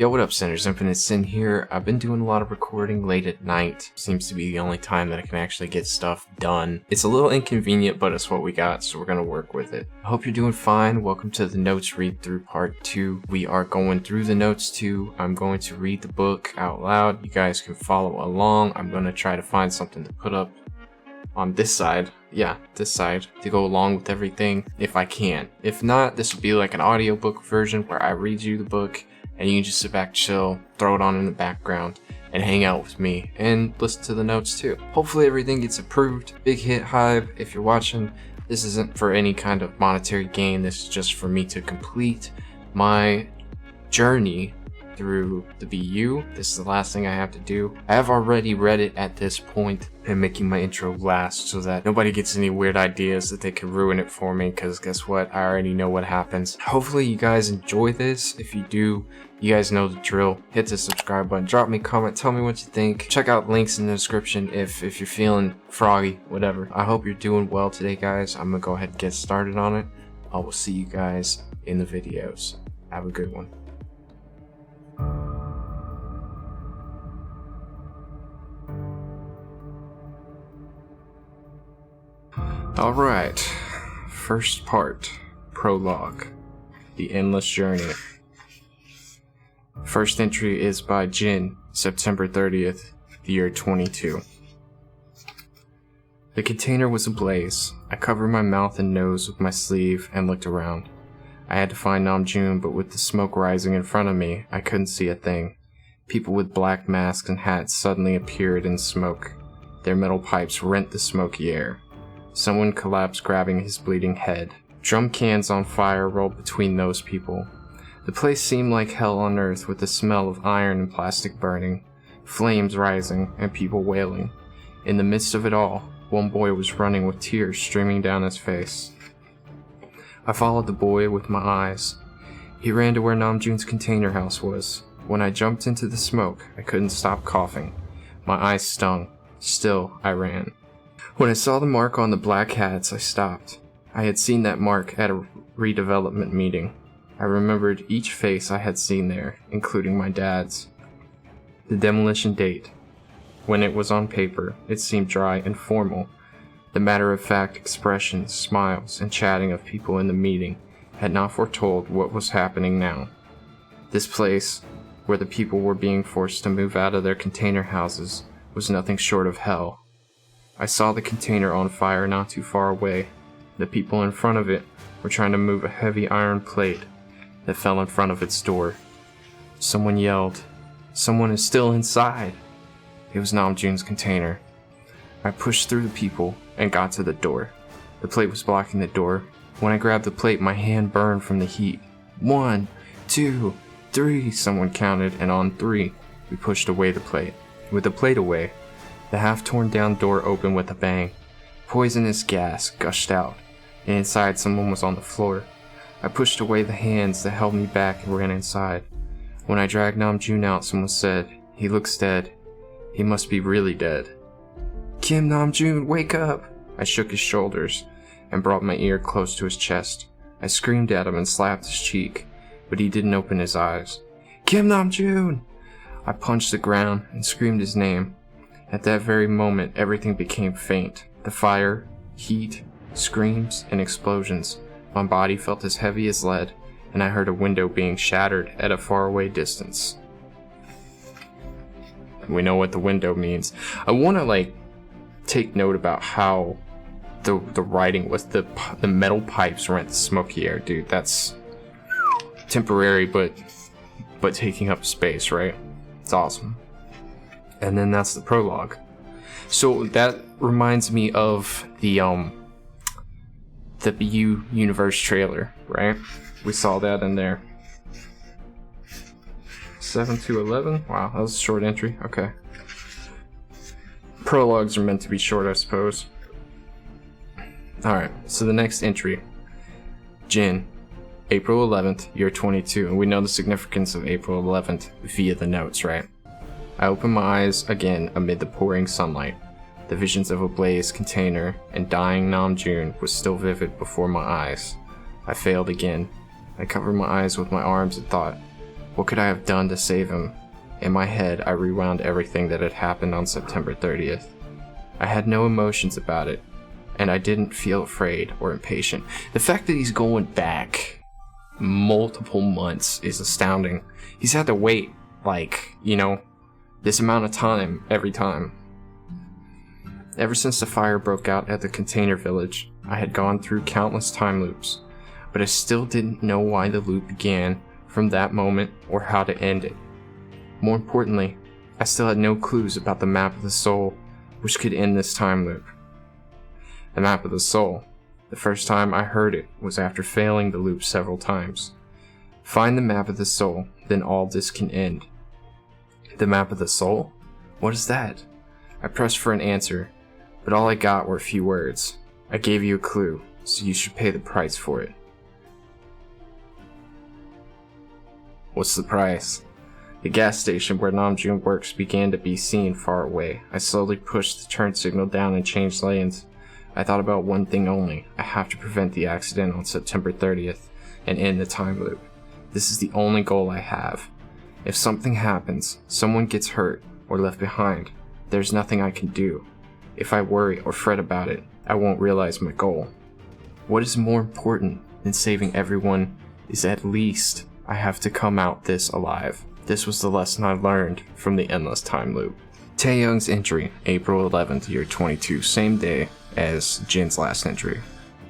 Yo, what up, Sinners? Infinite Sin here. I've been doing a lot of recording late at night. Seems to be the only time that I can actually get stuff done. It's a little inconvenient, but it's what we got, so we're gonna work with it. I hope you're doing fine. Welcome to the notes read through part 2. We are going through the notes too. I'm going to read the book out loud. You guys can follow along. I'm gonna try to find something to put up on this side. Yeah, this side to go along with everything if I can. If not, this will be like an audiobook version where I read you the book and you can just sit back, chill, throw it on in the background, and hang out with me, and listen to the notes too. Hopefully everything gets approved. Big hit hype. If you're watching, this isn't for any kind of monetary gain. This is just for me to complete my journey through the BU. This is the last thing I have to do. I have already read it at this point and making my intro last so that nobody gets any weird ideas that they can ruin it for me, because guess what? I already know what happens. Hopefully you guys enjoy this. If you do, you guys know the drill. Hit the subscribe button, drop me a comment, tell me what you think. Check out links in the description if you're feeling froggy, whatever. I hope you're doing well today, guys. I'm gonna go ahead and get started on it. I will see you guys in the videos. Have a good one. Alright, first part, Prologue, The Endless Journey. First entry is by Jin, September 30th, the year 22. The container was ablaze. I covered my mouth and nose with my sleeve and looked around. I had to find Namjoon, but with the smoke rising in front of me, I couldn't see a thing. People with black masks and hats suddenly appeared in smoke. Their metal pipes rent the smoky air. Someone collapsed, grabbing his bleeding head. Drum cans on fire rolled between those people. The place seemed like hell on earth, with the smell of iron and plastic burning, flames rising, and people wailing. In the midst of it all, one boy was running with tears streaming down his face. I followed the boy with my eyes. He ran to where Namjoon's container house was. When I jumped into the smoke, I couldn't stop coughing. My eyes stung. Still, I ran. When I saw the mark on the black hats, I stopped. I had seen that mark at a redevelopment meeting. I remembered each face I had seen there, including my dad's. The demolition date. When it was on paper, it seemed dry and formal. The matter-of-fact expressions, smiles, and chatting of people in the meeting had not foretold what was happening now. This place, where the people were being forced to move out of their container houses, was nothing short of hell. I saw the container on fire not too far away. The people in front of it were trying to move a heavy iron plate that fell in front of its door. Someone yelled, "Someone is still inside!" It was Namjoon's container. I pushed through the people and got to the door. The plate was blocking the door. When I grabbed the plate, my hand burned from the heat. 1, 2, 3, someone counted, and on 3, we pushed away the plate. With the plate away, the half-torn down door opened with a bang. Poisonous gas gushed out, and inside someone was on the floor. I pushed away the hands that held me back and ran inside. When I dragged Namjoon out, someone said, "He looks dead. He must be really dead." "Kim Namjoon, wake up!" I shook his shoulders and brought my ear close to his chest. I screamed at him and slapped his cheek, but he didn't open his eyes. "Kim Namjoon!" I punched the ground and screamed his name. At that very moment, everything became faint. The fire, heat, screams, and explosions. My body felt as heavy as lead, and I heard a window being shattered at a faraway distance. We know what the window means. I want to, take note about how the writing was. The metal pipes rent the smoky air, dude. That's temporary, but taking up space, right? It's awesome. And then that's the prologue. So that reminds me of the BU Universe trailer, right? We saw that in there. 7 to 11? Wow, that was a short entry. Okay. Prologues are meant to be short, I suppose. Alright, so the next entry. Jin, April 11th, year 22. And we know the significance of April 11th via the notes, right? I opened my eyes again amid the pouring sunlight. The visions of a blazed container and dying Namjoon was still vivid before my eyes. I failed again. I covered my eyes with my arms and thought, What could I have done to save him? In my head, I rewound everything that had happened on September 30th. I had no emotions about it, and I didn't feel afraid or impatient. The fact that he's going back multiple months is astounding. He's had to wait, this amount of time every time. Ever since the fire broke out at the container village, I had gone through countless time loops, but I still didn't know why the loop began from that moment or how to end it. More importantly, I still had no clues about the map of the soul, which could end this time loop. The map of the soul. The first time I heard it was after failing the loop several times. Find the map of the soul, then all this can end. The map of the soul? What is that? I pressed for an answer, but all I got were a few words. I gave you a clue, so you should pay the price for it. What's the price? The gas station where Namjoon works began to be seen far away. I slowly pushed the turn signal down and changed lanes. I thought about one thing only. I have to prevent the accident on September 30th and end the time loop. This is the only goal I have. If something happens, someone gets hurt or left behind, there's nothing I can do. If I worry or fret about it, I won't realize my goal. What is more important than saving everyone is at least I have to come out this alive. This was the lesson I learned from the endless time loop. Taeyoung's entry, April 11th, year 22, same day as Jin's last entry.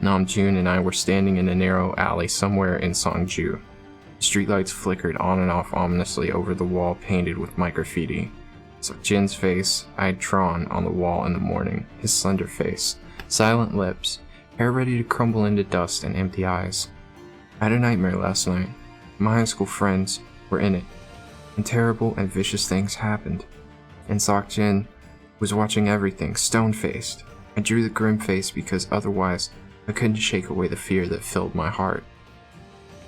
Namjoon and I were standing in a narrow alley somewhere in Songju. Streetlights flickered on and off ominously over the wall painted with my graffiti. Jin's face I had drawn on the wall in the morning, his slender face, silent lips, hair ready to crumble into dust and empty eyes. I had a nightmare last night. My high school friends were in it, and terrible and vicious things happened. And Jin was watching everything, stone-faced. I drew the grim face because otherwise I couldn't shake away the fear that filled my heart.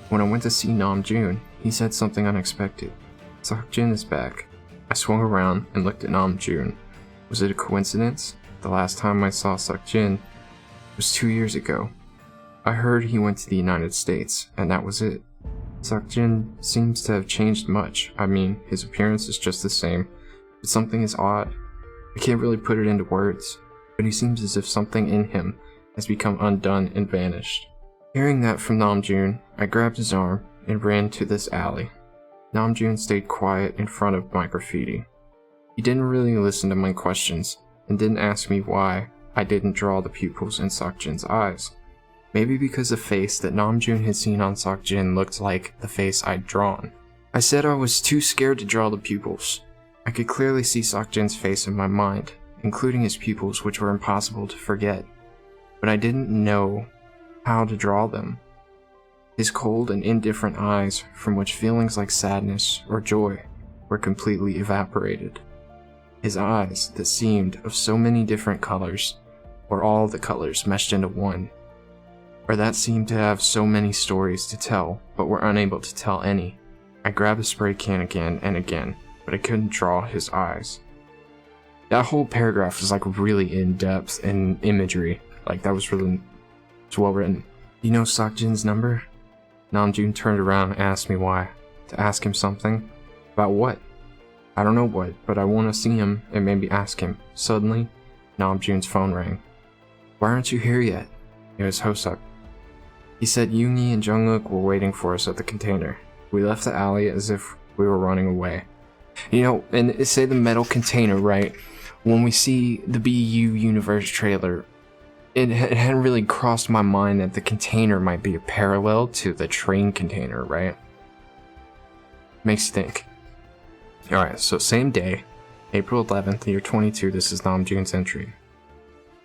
When I went to see Namjoon, he said something unexpected. Jin is back. I swung around and looked at Namjoon. Was it a coincidence? The last time I saw Jin was 2 years ago. I heard he went to the United States, and that was it. Jin seems to have changed much. I mean, his appearance is just the same, but something is odd. I can't really put it into words, but he seems as if something in him has become undone and vanished. Hearing that from Namjoon, I grabbed his arm and ran to this alley. Namjoon stayed quiet in front of my graffiti. He didn't really listen to my questions, and didn't ask me why I didn't draw the pupils in Jin's eyes. Maybe because the face that Namjoon had seen on Jin looked like the face I'd drawn. I said I was too scared to draw the pupils. I could clearly see Jin's face in my mind, including his pupils, which were impossible to forget. But I didn't know how to draw them. His cold and indifferent eyes, from which feelings like sadness or joy were completely evaporated. His eyes, that seemed of so many different colors, or all the colors meshed into one, or that seemed to have so many stories to tell, but were unable to tell any. I grabbed the spray can again and again, but I couldn't draw his eyes. That whole paragraph was really in depth and imagery. That was really well written. You know Jin's number? Namjoon turned around and asked me why. To ask him something? About what? I don't know what, but I want to see him and maybe ask him. Suddenly, Namjoon's phone rang. Why aren't you here yet? It was Hosuk. He said Yoongi and Jungkook were waiting for us at the container. We left the alley as if we were running away. And say the metal container, right? When we see the BU Universe trailer, it hadn't really crossed my mind that the container might be a parallel to the train container, right? Makes you think. Alright, so same day, April 11th, year 22, this is Namjoon's entry.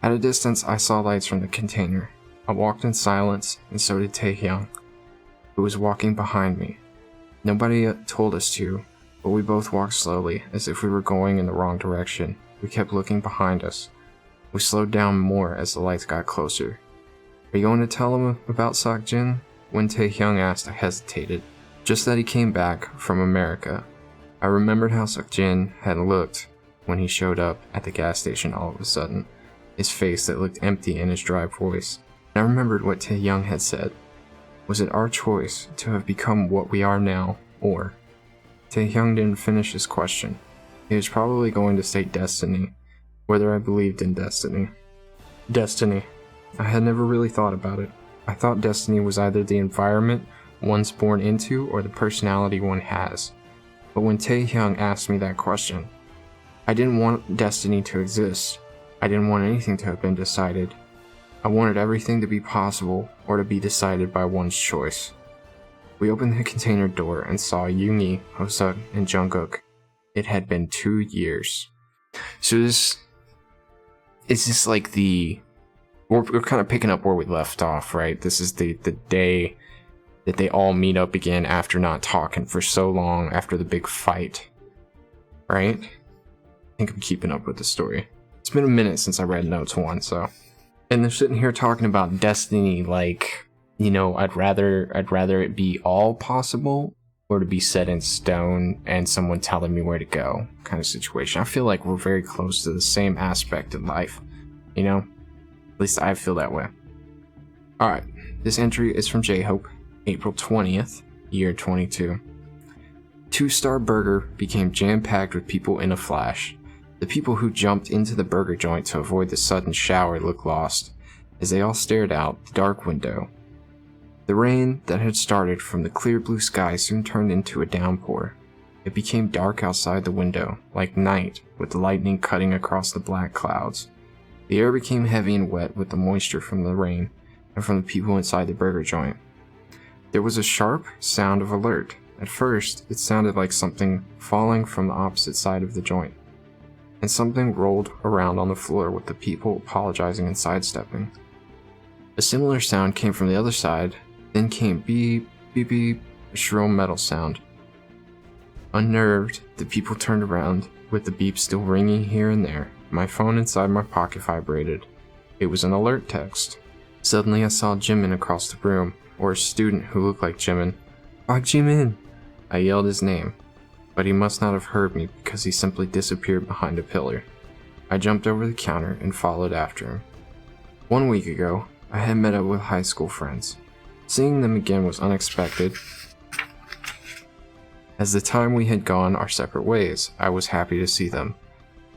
At a distance, I saw lights from the container. I walked in silence, and so did Taehyung, who was walking behind me. Nobody told us to, but we both walked slowly, as if we were going in the wrong direction. We kept looking behind us. We slowed down more as the lights got closer. Are you going to tell him about Jin? When Taehyung asked, I hesitated. Just that he came back from America. I remembered how Jin had looked when he showed up at the gas station all of a sudden. His face that looked empty and his dry voice. And I remembered what Taehyung had said. Was it our choice to have become what we are now, or Taehyung didn't finish his question. He was probably going to say destiny, whether I believed in destiny. Destiny. I had never really thought about it. I thought destiny was either the environment one's born into or the personality one has. But when Taehyung asked me that question, I didn't want destiny to exist. I didn't want anything to have been decided. I wanted everything to be possible or to be decided by one's choice. We opened the container door and saw Yoongi, Hoseok, and Jungkook. It had been 2 years. So this is just like we're kind of picking up where we left off, right? This is the day that they all meet up again after not talking for so long after the big fight, right? I think I'm keeping up with the story. It's been a minute since I read Notes 1, so. And they're sitting here talking about destiny like, you know, I'd rather it be all possible or to be set in stone and someone telling me where to go kind of situation. I feel like we're very close to the same aspect of life, you know? At least I feel that way. Alright, this entry is from J-Hope, April 20th, year 22. 2-Star Burger became jam-packed with people in a flash. The people who jumped into the burger joint to avoid the sudden shower looked lost, as they all stared out the dark window. The rain that had started from the clear blue sky soon turned into a downpour. It became dark outside the window, like night, with the lightning cutting across the black clouds. The air became heavy and wet with the moisture from the rain and from the people inside the burger joint. There was a sharp sound of alert. At first, it sounded like something falling from the opposite side of the joint, and something rolled around on the floor with the people apologizing and sidestepping. A similar sound came from the other side, then came beep, beep, beep, a shrill metal sound. Unnerved, the people turned around, with the beep still ringing here and there. My phone inside my pocket vibrated. It was an alert text. Suddenly I saw Jimin across the room, or a student who looked like Jimin. "Park Jimin!" I yelled his name, but he must not have heard me because he simply disappeared behind a pillar. I jumped over the counter and followed after him. 1 week ago, I had met up with high school friends. Seeing them again was unexpected. As the time we had gone our separate ways, I was happy to see them.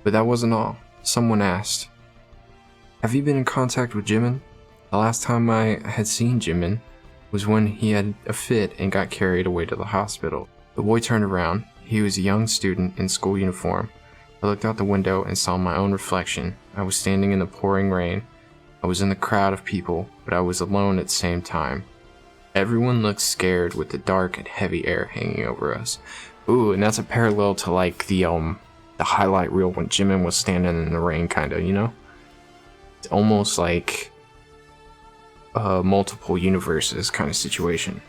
But that wasn't all. Someone asked, "Have you been in contact with Jimin?" The last time I had seen Jimin was when he had a fit and got carried away to the hospital. The boy turned around. He was a young student in school uniform. I looked out the window and saw my own reflection. I was standing in the pouring rain. I was in the crowd of people, but I was alone at the same time. Everyone looked scared with the dark and heavy air hanging over us. Ooh, and that's a parallel to like the highlight reel when Jimin was standing in the rain, kinda, you know? It's almost like a multiple universes kind of situation.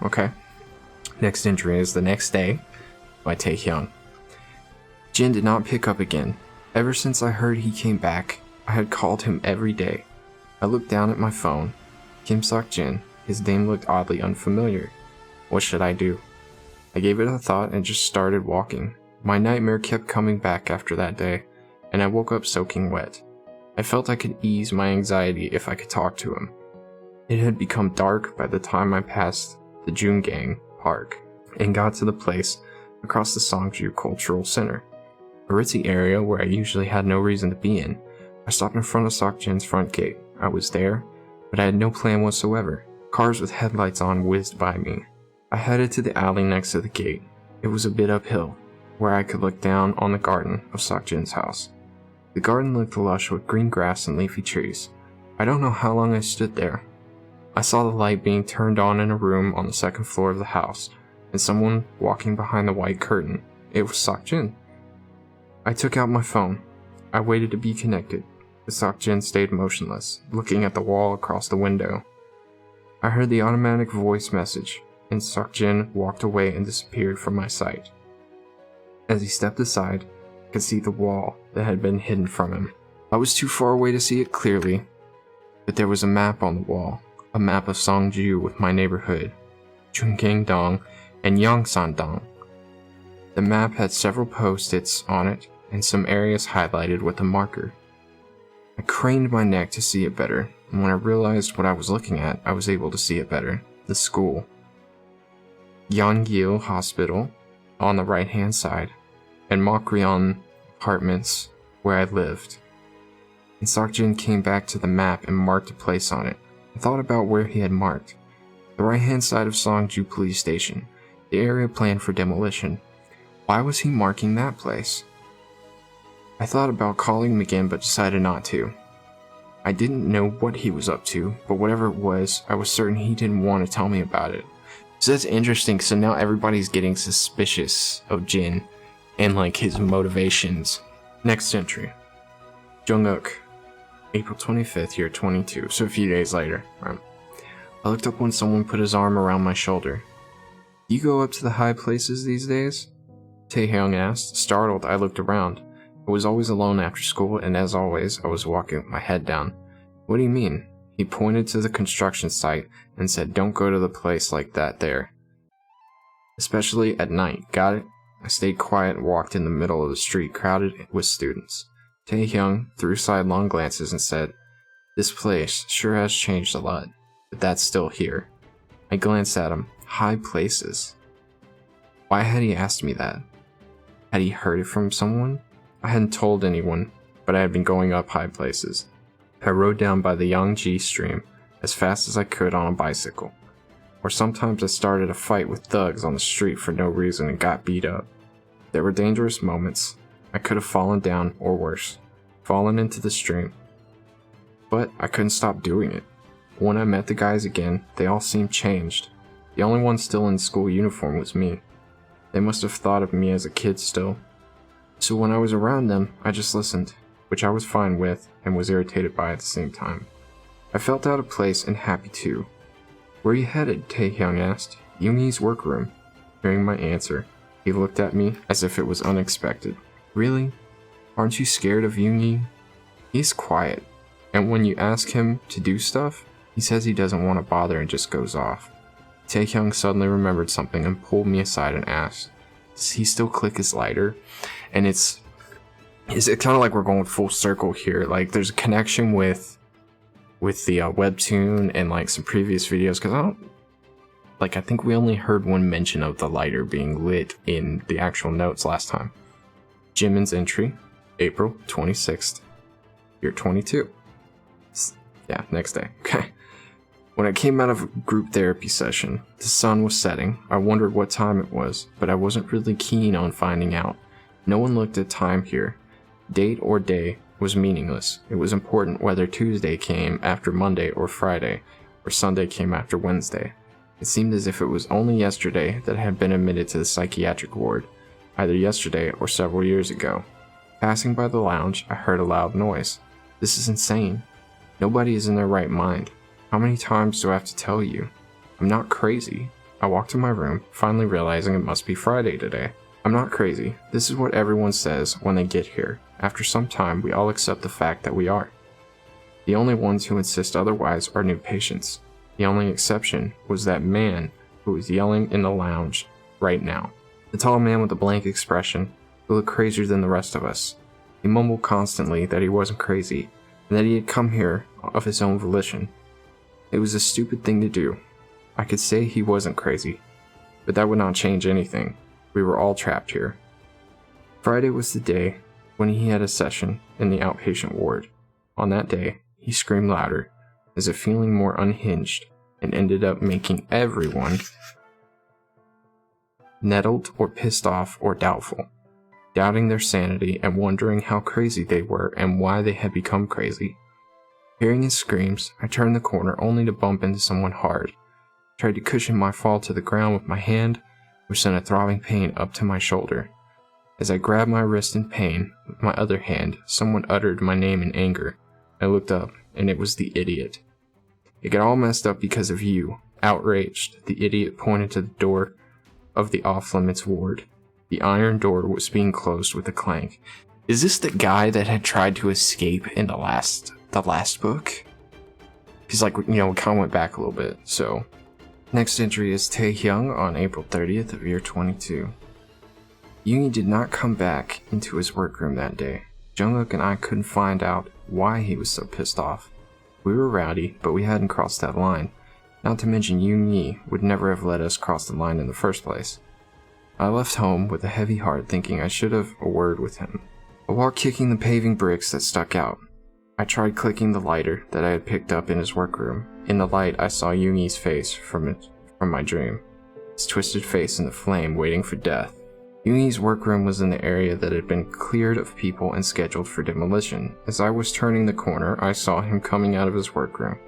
Okay. Next entry is The Next Day by Taehyung. Jin did not pick up again. Ever since I heard he came back, I had called him every day. I looked down at my phone. Kim Sok-jin. His name looked oddly unfamiliar. What should I do? I gave it a thought and just started walking. My nightmare kept coming back after that day, and I woke up soaking wet. I felt I could ease my anxiety if I could talk to him. It had become dark by the time I passed the Jungang Park and got to the place across the Songju Cultural Center, a ritzy area where I usually had no reason to be in. I stopped in front of Sok-jin's front gate. I was there, but I had no plan whatsoever. Cars with headlights on whizzed by me. I headed to the alley next to the gate. It was a bit uphill, where I could look down on the garden of Sok-jin's house. The garden looked lush with green grass and leafy trees. I don't know how long I stood there. I saw the light being turned on in a room on the second floor of the house, and someone walking behind the white curtain. It was Sok-jin. I took out my phone. I waited to be connected, but Sok-jin stayed motionless, looking at the wall across the window. I heard the automatic voice message, and Sok-jin walked away and disappeared from my sight. As he stepped aside, I could see the wall that had been hidden from him. I was too far away to see it clearly, but there was a map on the wall, a map of Songju with my neighborhood, Jungang-dong and Yongsan-dong. The map had several post-its on it and some areas highlighted with a marker. I craned my neck to see it better, and when I realized what I was looking at, I was able to see it better. The school. Yonggil Hospital on the right-hand side, and Mokryon Apartments where I lived. And Seokjin came back to the map and marked a place on it. I thought about where he had marked. The right-hand side of Songju Police Station, the area planned for demolition. Why was he marking that place? I thought about calling him again but decided not to. I didn't know what he was up to, but whatever it was, I was certain he didn't want to tell me about it. So that's interesting, so now everybody's getting suspicious of Jin and like his motivations. Next entry. Junguk, April 25th, year 22, so a few days later. Right. I looked up when someone put his arm around my shoulder. Do you go up to the high places these days? Taehyung asked. Startled, I looked around. I was always alone after school, and as always, I was walking with my head down. What do you mean? He pointed to the construction site and said, don't go to the place like that there. Especially at night, got it? I stayed quiet and walked in the middle of the street crowded with students. Taehyung threw sidelong glances and said, this place sure has changed a lot, but that's still here. I glanced at him. High places. Why had he asked me that? Had he heard it from someone? I hadn't told anyone, but I had been going up high places. I rode down by the Yangji stream as fast as I could on a bicycle. Or sometimes I started a fight with thugs on the street for no reason and got beat up. There were dangerous moments. I could have fallen down, or worse, fallen into the stream. But I couldn't stop doing it. When I met the guys again, they all seemed changed. The only one still in school uniform was me. They must have thought of me as a kid still. So when I was around them, I just listened, which I was fine with and was irritated by at the same time. I felt out of place and happy too. Where are you headed? Taehyung asked. Yoongi's workroom. Hearing my answer, he looked at me as if it was unexpected. Really? Aren't you scared of Yoongi? He's quiet, and when you ask him to do stuff, he says he doesn't want to bother and just goes off. Taehyung suddenly remembered something and pulled me aside and asked, does he still click his lighter? And it's kind of like we're going full circle here. Like there's a connection with the webtoon and like some previous videos, because I think we only heard one mention of the lighter being lit in the actual notes last time. Jimin's entry, April 26th, year 22. Yeah, next day. Okay. When I came out of a group therapy session, the sun was setting. I wondered what time it was, but I wasn't really keen on finding out. No one looked at time here. Date or day was meaningless. It was important whether Tuesday came after Monday or Friday, or Sunday came after Wednesday. It seemed as if it was only yesterday that I had been admitted to the psychiatric ward, either yesterday or several years ago. Passing by the lounge, I heard a loud noise. This is insane. Nobody is in their right mind. How many times do I have to tell you? I'm not crazy. I walked to my room, finally realizing it must be Friday today. I'm not crazy. This is what everyone says when they get here. After some time, we all accept the fact that we are. The only ones who insist otherwise are new patients. The only exception was that man who was yelling in the lounge right now. The tall man with the blank expression, who looked crazier than the rest of us. He mumbled constantly that he wasn't crazy, and that he had come here of his own volition. It was a stupid thing to do. I could say he wasn't crazy, but that would not change anything. We were all trapped here. Friday was the day when he had a session in the outpatient ward. On that day, he screamed louder, as if feeling more unhinged, and ended up making everyone nettled or pissed off or doubtful, doubting their sanity and wondering how crazy they were and why they had become crazy. Hearing his screams, I turned the corner only to bump into someone hard. I tried to cushion my fall to the ground with my hand, which sent a throbbing pain up to my shoulder. As I grabbed my wrist in pain with my other hand, someone uttered my name in anger. I looked up, and it was the idiot. It got all messed up because of you. Outraged, the idiot pointed to the door of the off-limits ward. The iron door was being closed with a clank. Is this the guy that had tried to escape in the last book? He's like, we kind of went back a little bit, so. Next entry is Taehyung on April 30th of year 22. Yoongi did not come back into his workroom that day. Jungkook and I couldn't find out why he was so pissed off. We were rowdy, but we hadn't crossed that line. Not to mention Yoon-Yi would never have let us cross the line in the first place. I left home with a heavy heart, thinking I should have a word with him. I walked kicking the paving bricks that stuck out. I tried clicking the lighter that I had picked up in his workroom. In the light, I saw Yoon-Yi's face from my dream. His twisted face in the flame, waiting for death. Yoon-Yi's workroom was in the area that had been cleared of people and scheduled for demolition. As I was turning the corner, I saw him coming out of his workroom.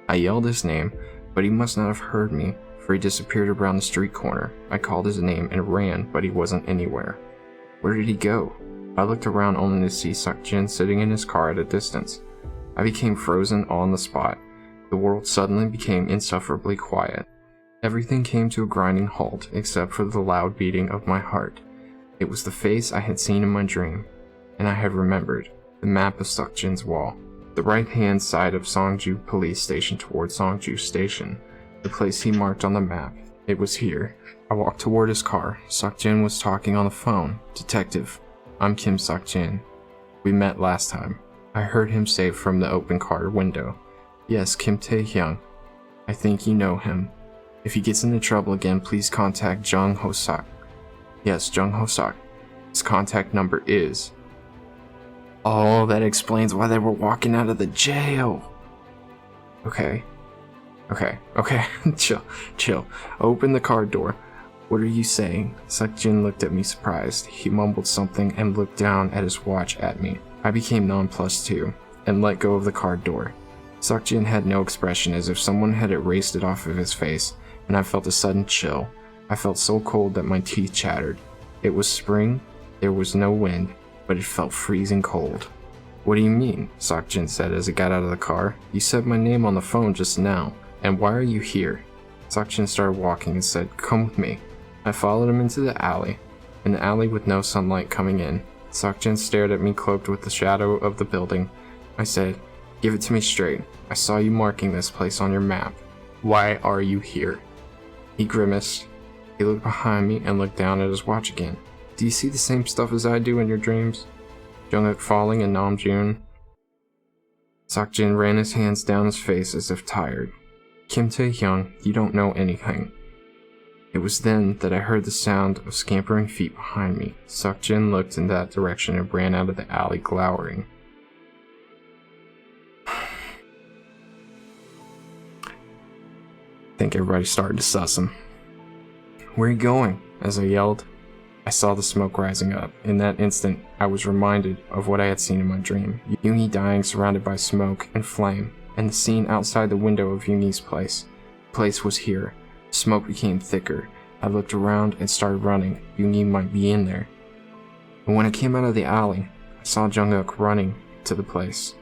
I yelled his name, but he must not have heard me, for he disappeared around the street corner. I called his name and ran, but he wasn't anywhere. Where did he go? I looked around only to see Suk-Jin sitting in his car at a distance. I became frozen on the spot. The world suddenly became insufferably quiet. Everything came to a grinding halt, except for the loud beating of my heart. It was the face I had seen in my dream, and I had remembered, the map of Suk-Jin's wall. The right-hand side of Songju Police Station toward Songju Station, the place he marked on the map. It was here. I walked toward his car. Suk-Jin was talking on the phone. "Detective, I'm Kim Suk-Jin. We met last time." I heard him say from the open car window. "Yes, Kim Tae-hyung. I think you know him. If he gets into trouble again, please contact Jung Ho-sak." "Yes, Jung Ho-sak. His contact number is..." Oh, that explains why they were walking out of the jail. Okay. Chill. Open the car door. "What are you saying?" Suk-Jin looked at me surprised. He mumbled something and looked down at his watch at me. I became nonplussed too, and let go of the car door. Suk-Jin had no expression, as if someone had erased it off of his face, and I felt a sudden chill. I felt so cold that my teeth chattered. It was spring, there was no wind, but it felt freezing cold. "What do you mean?" Suk-Jin said as he got out of the car. "You said my name on the phone just now, and why are you here?" Suk-Jin started walking and said, "Come with me." I followed him into the alley, an alley with no sunlight coming in. Suk-Jin stared at me, cloaked with the shadow of the building. I said, "Give it to me straight. I saw you marking this place on your map. Why are you here?" He grimaced. He looked behind me and looked down at his watch again. "Do you see the same stuff as I do in your dreams? Jungkook falling and Namjoon?" Suk-Jin ran his hands down his face as if tired. "Kim Tae-hyung, you don't know anything." It was then that I heard the sound of scampering feet behind me. Suk-Jin looked in that direction and ran out of the alley, glowering. I think everybody started to suss him. "Where are you going?" As I yelled, I saw the smoke rising up. In that instant, I was reminded of what I had seen in my dream. Yoon-Yi dying surrounded by smoke and flame, and the scene outside the window of Yoon-Yi's place. The place was here. Smoke became thicker. I looked around and started running. Yoon-Yi might be in there. And when I came out of the alley, I saw Jungkook running to the place.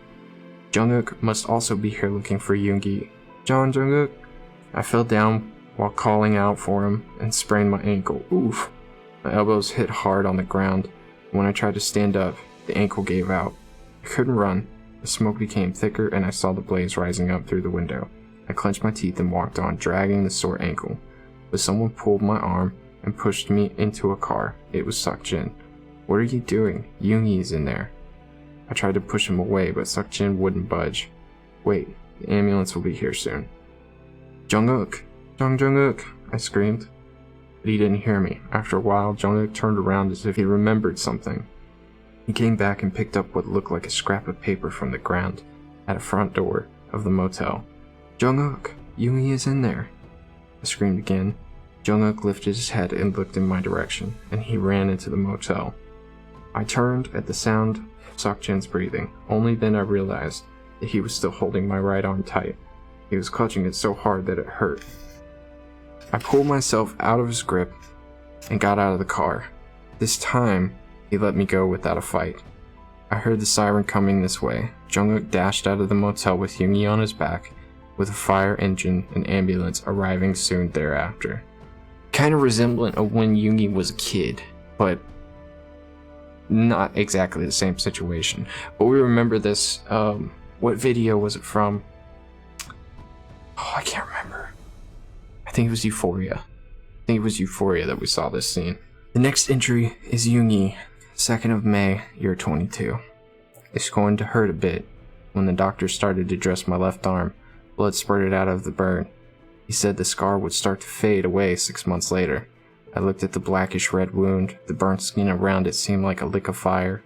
Jungkook must also be here looking for Yoon-Yi. "John, Jungkook!" I fell down while calling out for him and sprained my ankle. Oof! My elbows hit hard on the ground. When I tried to stand up, the ankle gave out. I couldn't run. The smoke became thicker and I saw the blaze rising up through the window. I clenched my teeth and walked on, dragging the sore ankle. But someone pulled my arm and pushed me into a car. It was Suk-Jin. "What are you doing? Yoon-Yi's in there." I tried to push him away, but Suk-Jin wouldn't budge. "Wait, the ambulance will be here soon." "Jungkook! Jungkook!" I screamed. But he didn't hear me. After a while, Jungkook turned around as if he remembered something. He came back and picked up what looked like a scrap of paper from the ground at a front door of the motel. "Jungkook, Yoon-Yi is in there." I screamed again. Jungkook lifted his head and looked in my direction, and he ran into the motel. I turned at the sound of Suk-Jin's breathing. Only then I realized that he was still holding my right arm tight. He was clutching it so hard that it hurt. I pulled myself out of his grip and got out of the car. This time, he let me go without a fight. I heard the siren coming this way. Jungkook dashed out of the motel with Yoon-Yi on his back, with a fire engine and ambulance arriving soon thereafter. Kind of resemblant of when Yoon-Yi was a kid, but not exactly the same situation. But we remember this, what video was it from? Oh, I can't remember. I think it was Euphoria. I think it was Euphoria that we saw this scene. The next entry is Yoon-Yi, 2nd of May, year 22. It's going to hurt a bit. When the doctor started to dress my left arm, blood spurted out of the burn. He said the scar would start to fade away 6 months later. I looked at the blackish red wound. The burnt skin around it seemed like a lick of fire.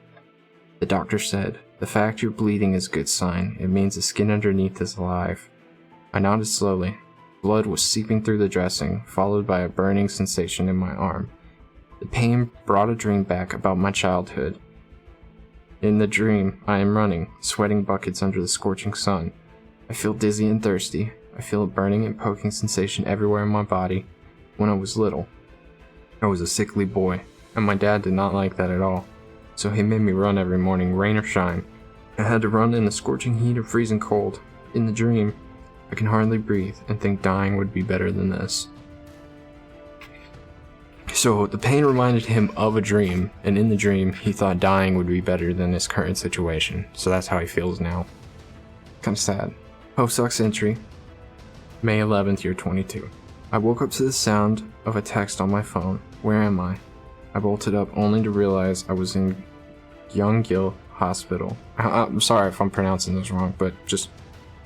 The doctor said, "The fact you're bleeding is a good sign. It means the skin underneath is alive." I nodded slowly. Blood was seeping through the dressing, followed by a burning sensation in my arm. The pain brought a dream back about my childhood. In the dream, I am running, sweating buckets under the scorching sun. I feel dizzy and thirsty. I feel a burning and poking sensation everywhere in my body. When I was little, I was a sickly boy, and my dad did not like that at all. So he made me run every morning, rain or shine. I had to run in the scorching heat or freezing cold. In the dream, I can hardly breathe and think dying would be better than this. So the pain reminded him of a dream, and in the dream, he thought dying would be better than his current situation. So that's how he feels now. Kinda sad. Postdocs entry, May 11th, year 22. I woke up to the sound of a text on my phone. Where am I? I bolted up only to realize I was in Gyeonggil Hospital. I'm sorry if I'm pronouncing this wrong, but just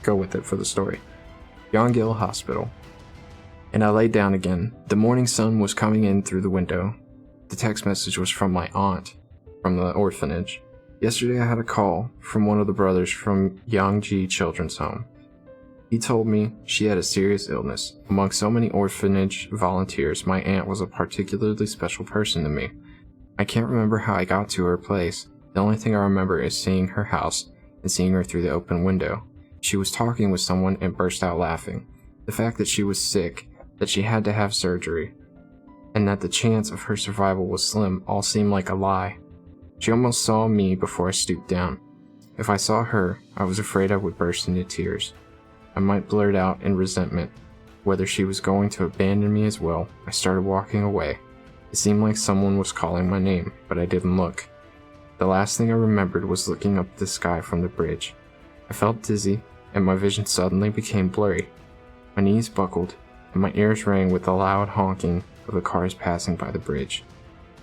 go with it for the story. Gyeonggil Hospital. And I laid down again. The morning sun was coming in through the window. The text message was from my aunt, from the orphanage. Yesterday I had a call from one of the brothers from Yangji Children's Home. He told me she had a serious illness. Among so many orphanage volunteers, my aunt was a particularly special person to me. I can't remember how I got to her place. The only thing I remember is seeing her house and seeing her through the open window. She was talking with someone and burst out laughing. The fact that she was sick, that she had to have surgery, and that the chance of her survival was slim all seemed like a lie. She almost saw me before I stooped down. If I saw her, I was afraid I would burst into tears. I might blurt out in resentment whether she was going to abandon me as well. I started walking away. It seemed like someone was calling my name, but I didn't look. The last thing I remembered was looking up at the sky from the bridge. I felt dizzy, and my vision suddenly became blurry. My knees buckled, and my ears rang with the loud honking of the cars passing by the bridge.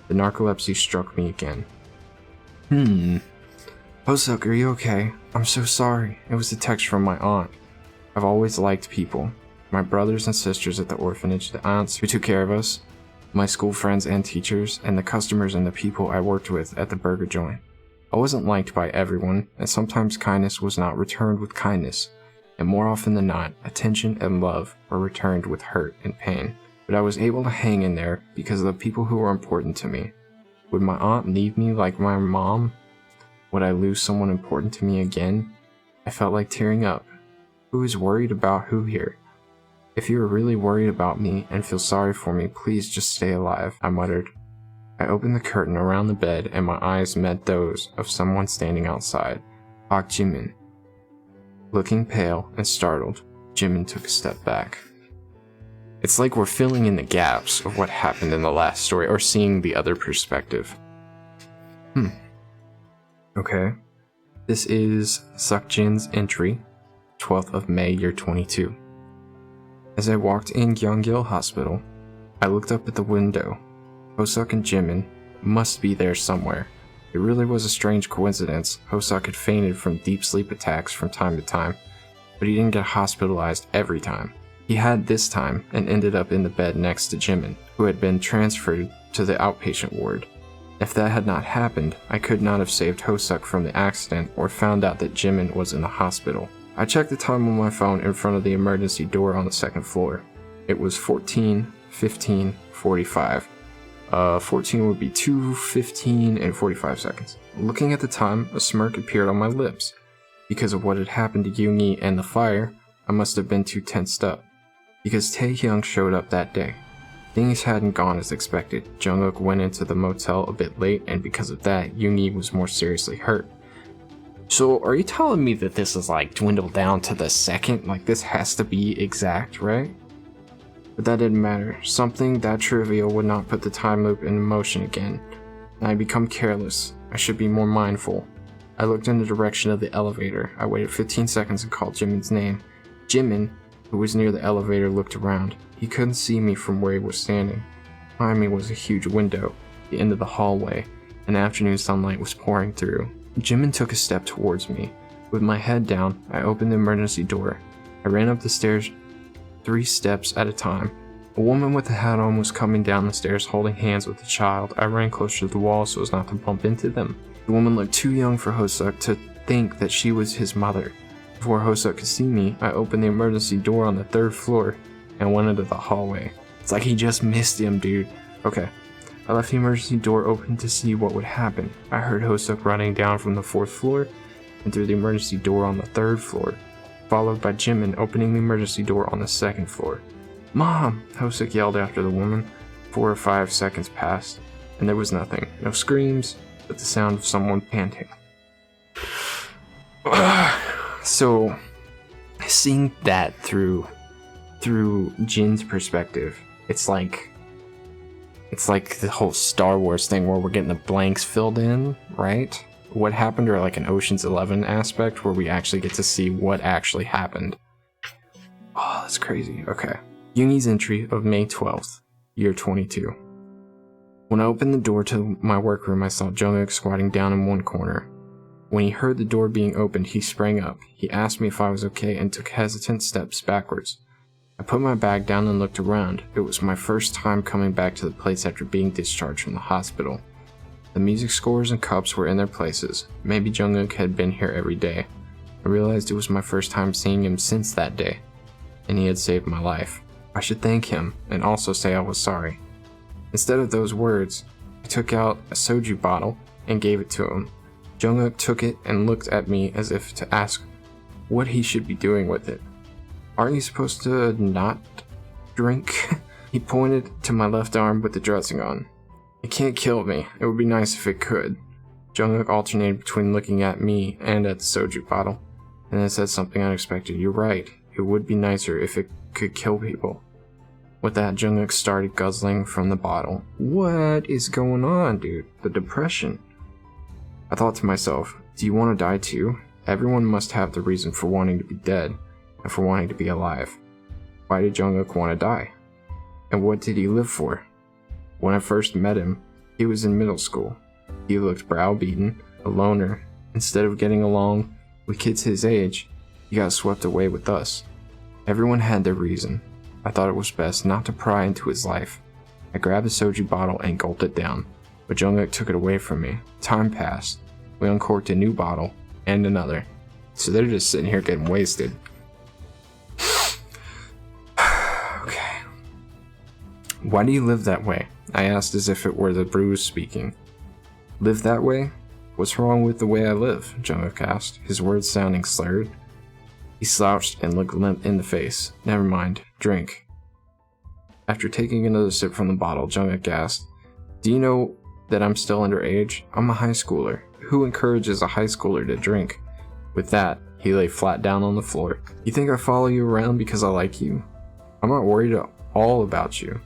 The narcolepsy struck me again. Hosuk, are you okay? I'm so sorry. It was a text from my aunt. I've always liked people. My brothers and sisters at the orphanage, the aunts who took care of us, my school friends and teachers, and the customers and the people I worked with at the burger joint. I wasn't liked by everyone, and sometimes kindness was not returned with kindness, and more often than not, attention and love were returned with hurt and pain. But I was able to hang in there because of the people who were important to me. Would my aunt leave me like my mom? Would I lose someone important to me again? I felt like tearing up. Who is worried about who here? If you are really worried about me and feel sorry for me, please just stay alive, I muttered. I opened the curtain around the bed and my eyes met those of someone standing outside. Park Jimin. Looking pale and startled, Jimin took a step back. It's like we're filling in the gaps of what happened in the last story, or seeing the other perspective. Okay. This is Seokjin's entry, 12th of May, year 22. As I walked in Gyeonggil Hospital, I looked up at the window. Hosuk and Jimin must be there somewhere. It really was a strange coincidence. Hosuk had fainted from deep sleep attacks from time to time, but he didn't get hospitalized every time. He had this time and ended up in the bed next to Jimin, who had been transferred to the outpatient ward. If that had not happened, I could not have saved Hosuk from the accident or found out that Jimin was in the hospital. I checked the time on my phone in front of the emergency door on the second floor. It was 14:15:45. 14 would be 2:15 and 45 seconds. Looking at the time, a smirk appeared on my lips. Because of what had happened to Yoongi and the fire, I must have been too tensed up. Because Taehyung showed up that day. Things hadn't gone as expected. Jungkook went into the motel a bit late, and because of that, Yoongi was more seriously hurt. So, are you telling me that this is like dwindled down to the second? Like this has to be exact, right? But that didn't matter. Something that trivial would not put the time loop in motion again. And I become careless. I should be more mindful. I looked in the direction of the elevator. I waited 15 seconds and called Jimin's name. Jimin, who was near the elevator, looked around. He couldn't see me from where he was standing. Behind me was a huge window, the end of the hallway, and afternoon sunlight was pouring through. Jimin took a step towards me. With my head down, I opened the emergency door. I ran up the stairs 3 steps at a time. A woman with a hat on was coming down the stairs holding hands with a child. I ran closer to the wall so as not to bump into them. The woman looked too young for Hosuk to think that she was his mother. Before Hosuk could see me, I opened the emergency door on the 3rd floor and went into the hallway. It's like he just missed him, dude. Okay. I left the emergency door open to see what would happen. I heard Hosuk running down from the 4th floor and through the emergency door on the 3rd floor, followed by Jimin opening the emergency door on the 2nd floor. "Mom!" Hosuk yelled after the woman. 4 or 5 seconds passed, and there was nothing. No screams, but the sound of someone panting. So, seeing that through Jin's perspective, it's like the whole Star Wars thing where we're getting the blanks filled in, right? What happened, or like an Ocean's 11 aspect where we actually get to see what actually happened. Oh, that's crazy. Okay. Yoongi's entry of May 12th, year 22. When I opened the door to my workroom, I saw Jungkook squatting down in one corner. When he heard the door being opened, he sprang up. He asked me if I was okay and took hesitant steps backwards. I put my bag down and looked around. It was my first time coming back to the place after being discharged from the hospital. The music scores and cups were in their places. Maybe Jungkook had been here every day. I realized it was my first time seeing him since that day, and he had saved my life. I should thank him and also say I was sorry. Instead of those words, I took out a soju bottle and gave it to him. Jungkook took it and looked at me as if to ask what he should be doing with it. "Aren't you supposed to not drink?" He pointed to my left arm with the dressing on. "It can't kill me. It would be nice if it could." Jungkook alternated between looking at me and at the soju bottle, and then said something unexpected. "You're right. It would be nicer if it could kill people." With that, Jungkook started guzzling from the bottle. What is going on, dude? The depression. I thought to myself, do you want to die too? Everyone must have the reason for wanting to be dead, and for wanting to be alive. Why did Jungkook want to die? And what did he live for? When I first met him, he was in middle school. He looked browbeaten, a loner. Instead of getting along with kids his age, he got swept away with us. Everyone had their reason. I thought it was best not to pry into his life. I grabbed the soju bottle and gulped it down, but Jungkook took it away from me. Time passed. We uncorked a new bottle, and another. So they're just sitting here getting wasted. Okay. Why do you live that way? I asked as if it were the bruise speaking. Live that way? What's wrong with the way I live? Jungkook asked, his words sounding slurred. He slouched and looked limp in the face. Never mind. Drink. After taking another sip from the bottle, Jungkook asked, do you know that I'm still underage? I'm a high schooler. Who encourages a high schooler to drink? With that, he lay flat down on the floor. You think I follow you around because I like you? I'm not worried at all about you.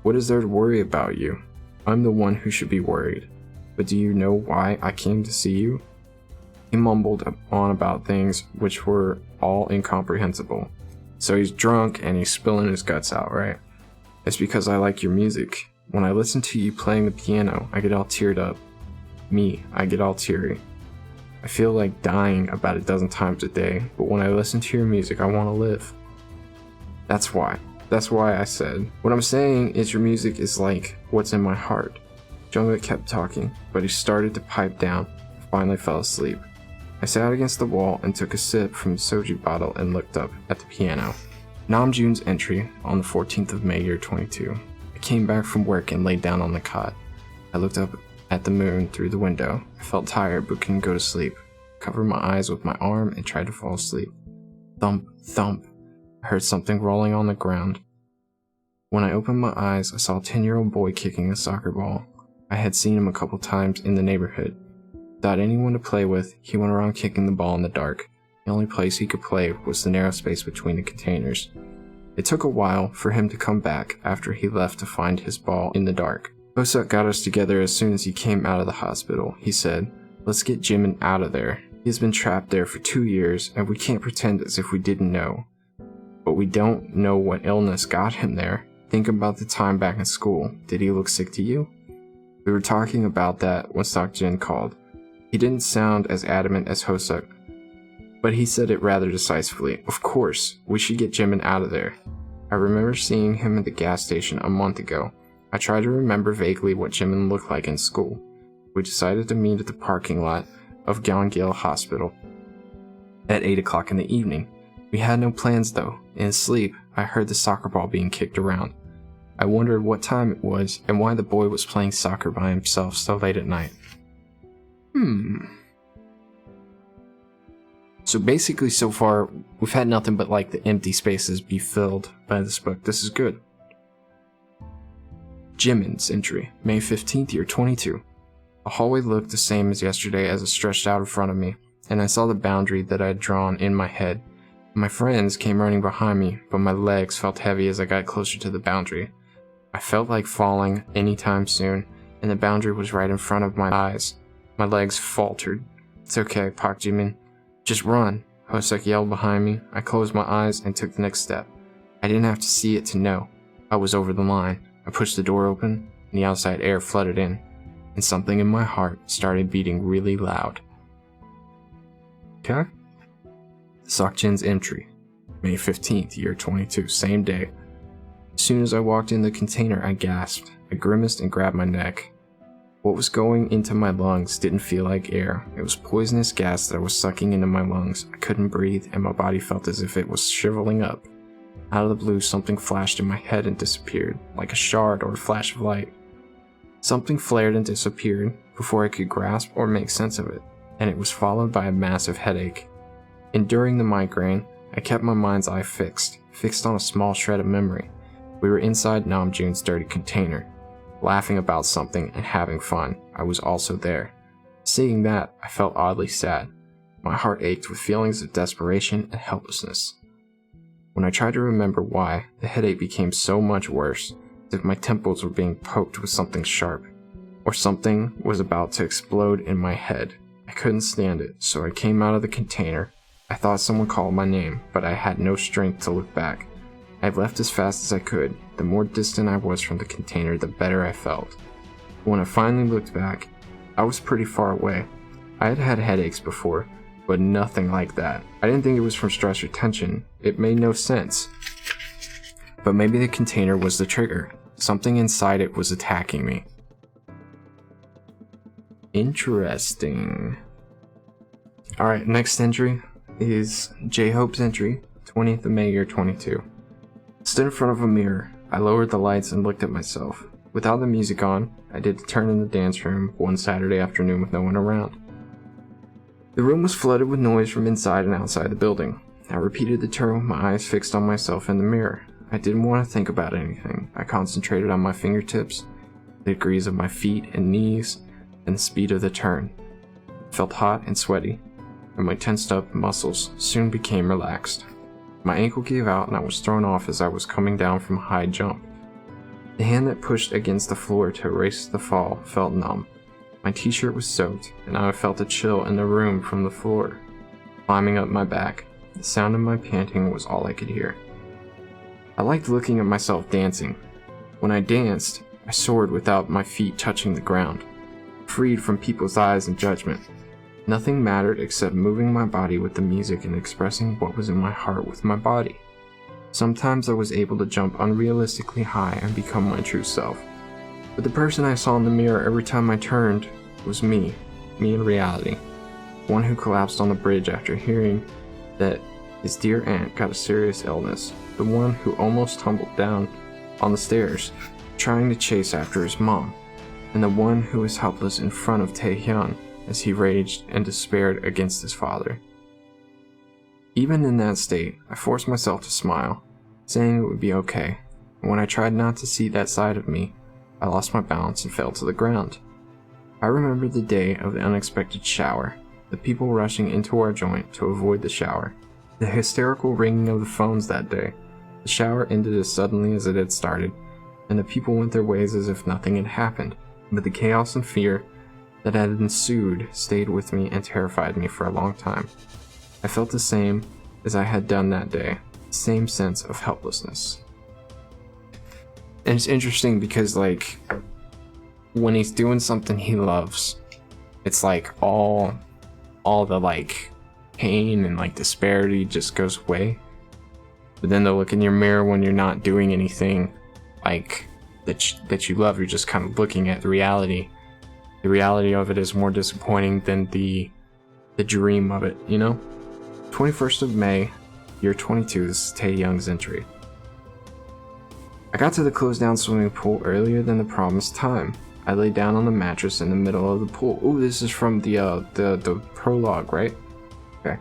What is there to worry about you? I'm the one who should be worried. But do you know why I came to see you? He mumbled on about things which were all incomprehensible. So he's drunk and he's spilling his guts out, right? It's because I like your music. When I listen to you playing the piano, I get all teared up. I get all teary. I feel like dying about a dozen times a day, but when I listen to your music, I want to live. That's why I said. What I'm saying is your music is like what's in my heart. Jungkook kept talking, but he started to pipe down and finally fell asleep. I sat against the wall and took a sip from the soju bottle and looked up at the piano. Namjoon's entry on the 14th of May, year 22. I came back from work and laid down on the cot. I looked up at the moon through the window. I felt tired but couldn't go to sleep. I covered my eyes with my arm and tried to fall asleep. Thump, thump. I heard something rolling on the ground. When I opened my eyes, I saw a 10-year-old boy kicking a soccer ball. I had seen him a couple times in the neighborhood. Without anyone to play with, he went around kicking the ball in the dark. The only place he could play was the narrow space between the containers. It took a while for him to come back after he left to find his ball in the dark. Hosuk got us together as soon as he came out of the hospital. He said, let's get Jimin out of there. He has been trapped there for 2 years, and we can't pretend as if we didn't know. But we don't know what illness got him there. Think about the time back in school. Did he look sick to you? We were talking about that when Seokjin called. He didn't sound as adamant as Hosuk, but he said it rather decisively. Of course, we should get Jimin out of there. I remember seeing him at the gas station a month ago. I tried to remember vaguely what Jimin looked like in school. We decided to meet at the parking lot of Gyeonggi Hospital at 8 o'clock in the evening. We had no plans though. In his sleep, I heard the soccer ball being kicked around. I wondered what time it was and why the boy was playing soccer by himself so late at night. So basically so far, we've had nothing but like the empty spaces be filled by this book. This is good. Jimin's entry, May 15th, year 22. The hallway looked the same as yesterday as it stretched out in front of me, and I saw the boundary that I had drawn in my head. My friends came running behind me, but my legs felt heavy as I got closer to the boundary. I felt like falling anytime soon, and the boundary was right in front of my eyes. My legs faltered. It's okay, Park Jimin. Just run, Hosek yelled behind me. I closed my eyes and took the next step. I didn't have to see it to know. I was over the line. I pushed the door open, and the outside air flooded in, and something in my heart started beating really loud. Okay? Seokjin's entry, May 15th, year 22, same day. As soon as I walked in the container, I gasped. I grimaced and grabbed my neck. What was going into my lungs didn't feel like air. It was poisonous gas that was sucking into my lungs. I couldn't breathe, and my body felt as if it was shriveling up. Out of the blue, something flashed in my head and disappeared, like a shard or a flash of light. Something flared and disappeared before I could grasp or make sense of it, and it was followed by a massive headache. Enduring the migraine, I kept my mind's eye fixed on a small shred of memory. We were inside Namjoon's dirty container, laughing about something and having fun. I was also there. Seeing that, I felt oddly sad. My heart ached with feelings of desperation and helplessness. When I tried to remember why, the headache became so much worse, as if my temples were being poked with something sharp, or something was about to explode in my head. I couldn't stand it, so I came out of the container. I thought someone called my name, but I had no strength to look back. I left as fast as I could. The more distant I was from the container, the better I felt. When I finally looked back, I was pretty far away. I had had headaches before, but nothing like that. I didn't think it was from stress or tension. It made no sense. But maybe the container was the trigger. Something inside it was attacking me. Interesting. Alright, next entry is J-Hope's entry, 20th of May, year 22. Stood in front of a mirror. I lowered the lights and looked at myself. Without the music on, I did the turn in the dance room one Saturday afternoon with no one around. The room was flooded with noise from inside and outside the building. I repeated the turn with my eyes fixed on myself in the mirror. I didn't want to think about anything. I concentrated on my fingertips, the degrees of my feet and knees, and the speed of the turn. I felt hot and sweaty, and my tensed up muscles soon became relaxed. My ankle gave out and I was thrown off as I was coming down from a high jump. The hand that pushed against the floor to erase the fall felt numb. My t-shirt was soaked, and I felt a chill in the room from the floor, climbing up my back. The sound of my panting was all I could hear. I liked looking at myself dancing. When I danced, I soared without my feet touching the ground, freed from people's eyes and judgment. Nothing mattered except moving my body with the music and expressing what was in my heart with my body. Sometimes I was able to jump unrealistically high and become my true self. But the person I saw in the mirror every time I turned was me in reality. One who collapsed on the bridge after hearing that his dear aunt got a serious illness. The one who almost tumbled down on the stairs, trying to chase after his mom. And the one who was helpless in front of Taehyun as he raged and despaired against his father. Even in that state, I forced myself to smile, saying it would be okay. And when I tried not to see that side of me, I lost my balance and fell to the ground. I remember the day of the unexpected shower, the people rushing into our joint to avoid the shower, the hysterical ringing of the phones that day. The shower ended as suddenly as it had started, and the people went their ways as if nothing had happened, but the chaos and fear that had ensued stayed with me and terrified me for a long time. I felt the same as I had done that day, the same sense of helplessness. And it's interesting because, like, when he's doing something he loves, it's like all the, like, pain and, like, disparity just goes away. But then the look in your mirror when you're not doing anything like that you love, you're just kind of looking at the reality. The reality of it is more disappointing than the dream of it, you know? 21st of May, year 22, this is Taehyung's entry. I got to the closed down swimming pool earlier than the promised time. I lay down on the mattress in the middle of the pool. Ooh, this is from the prologue, right? Okay.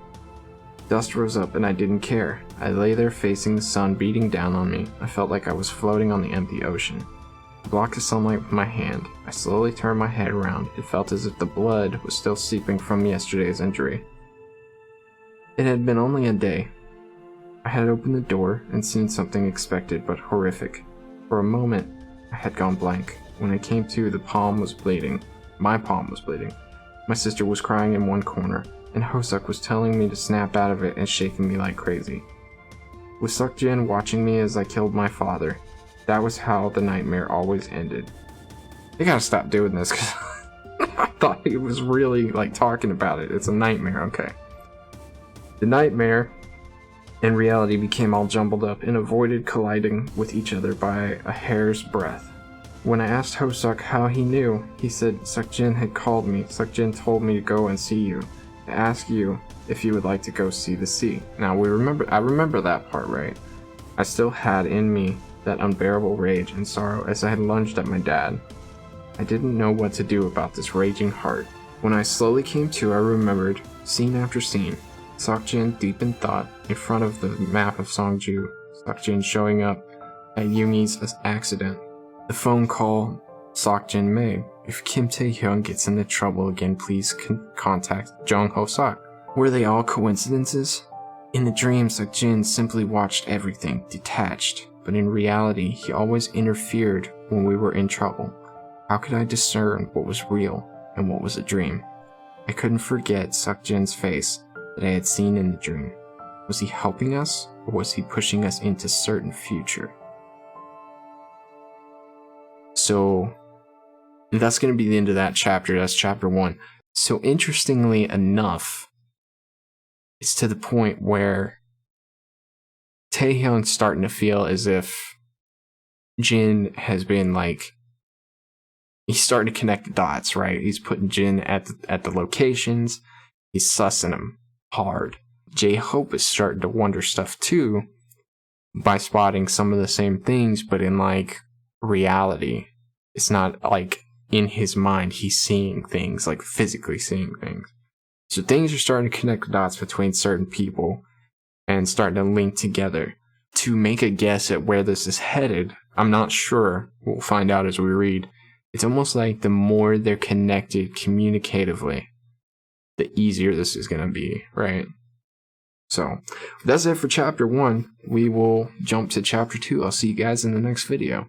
Dust rose up and I didn't care. I lay there facing the sun beating down on me. I felt like I was floating on the empty ocean. I blocked the sunlight with my hand. I slowly turned my head around. It felt as if the blood was still seeping from yesterday's injury. It had been only a day. I had opened the door and seen something expected but horrific. For a moment, I had gone blank. When I came to, the palm was bleeding. My palm was bleeding. My sister was crying in one corner, and Hosuk was telling me to snap out of it and shaking me like crazy. With Seokjin watching me as I killed my father, that was how the nightmare always ended. They gotta stop doing this, because I thought he was really, like, talking about it. It's a nightmare, okay. The nightmare and reality became all jumbled up and avoided colliding with each other by a hair's breadth. When I asked Hosuk how he knew, he said Seokjin had called me. Seokjin told me to go and see you, to ask you if you would like to go see the sea. Now I remember that part, right? I still had in me that unbearable rage and sorrow as I had lunged at my dad. I didn't know what to do about this raging heart. When I slowly came to, I remembered, scene after scene, Seokjin deep in thought, in front of the map of Songju, Seokjin showing up at Yoongi's accident, the phone call Seokjin made. If Kim Taehyung gets into trouble again, please contact Jung Hosuk. Were they all coincidences? In the dream, Seokjin simply watched everything, detached, but in reality, he always interfered when we were in trouble. How could I discern what was real and what was a dream? I couldn't forget Seokjin's face that I had seen in the dream. Was he helping us, or was he pushing us into certain future? So that's going to be the end of that chapter. That's chapter 1. So interestingly enough, it's to the point where Taehyung's starting to feel as if Jin has been like, he's starting to connect the dots, right? He's putting Jin at the locations. He's sussing him hard. J-Hope is starting to wonder stuff too by spotting some of the same things, but in like reality. It's not like in his mind he's seeing things, like physically seeing things. So things are starting to connect the dots between certain people and starting to link together. To make a guess at where this is headed, I'm not sure. We'll find out as we read. It's almost like the more they're connected communicatively, the easier this is going to be, right? So that's it for chapter 1. We will jump to chapter 2. I'll see you guys in the next video.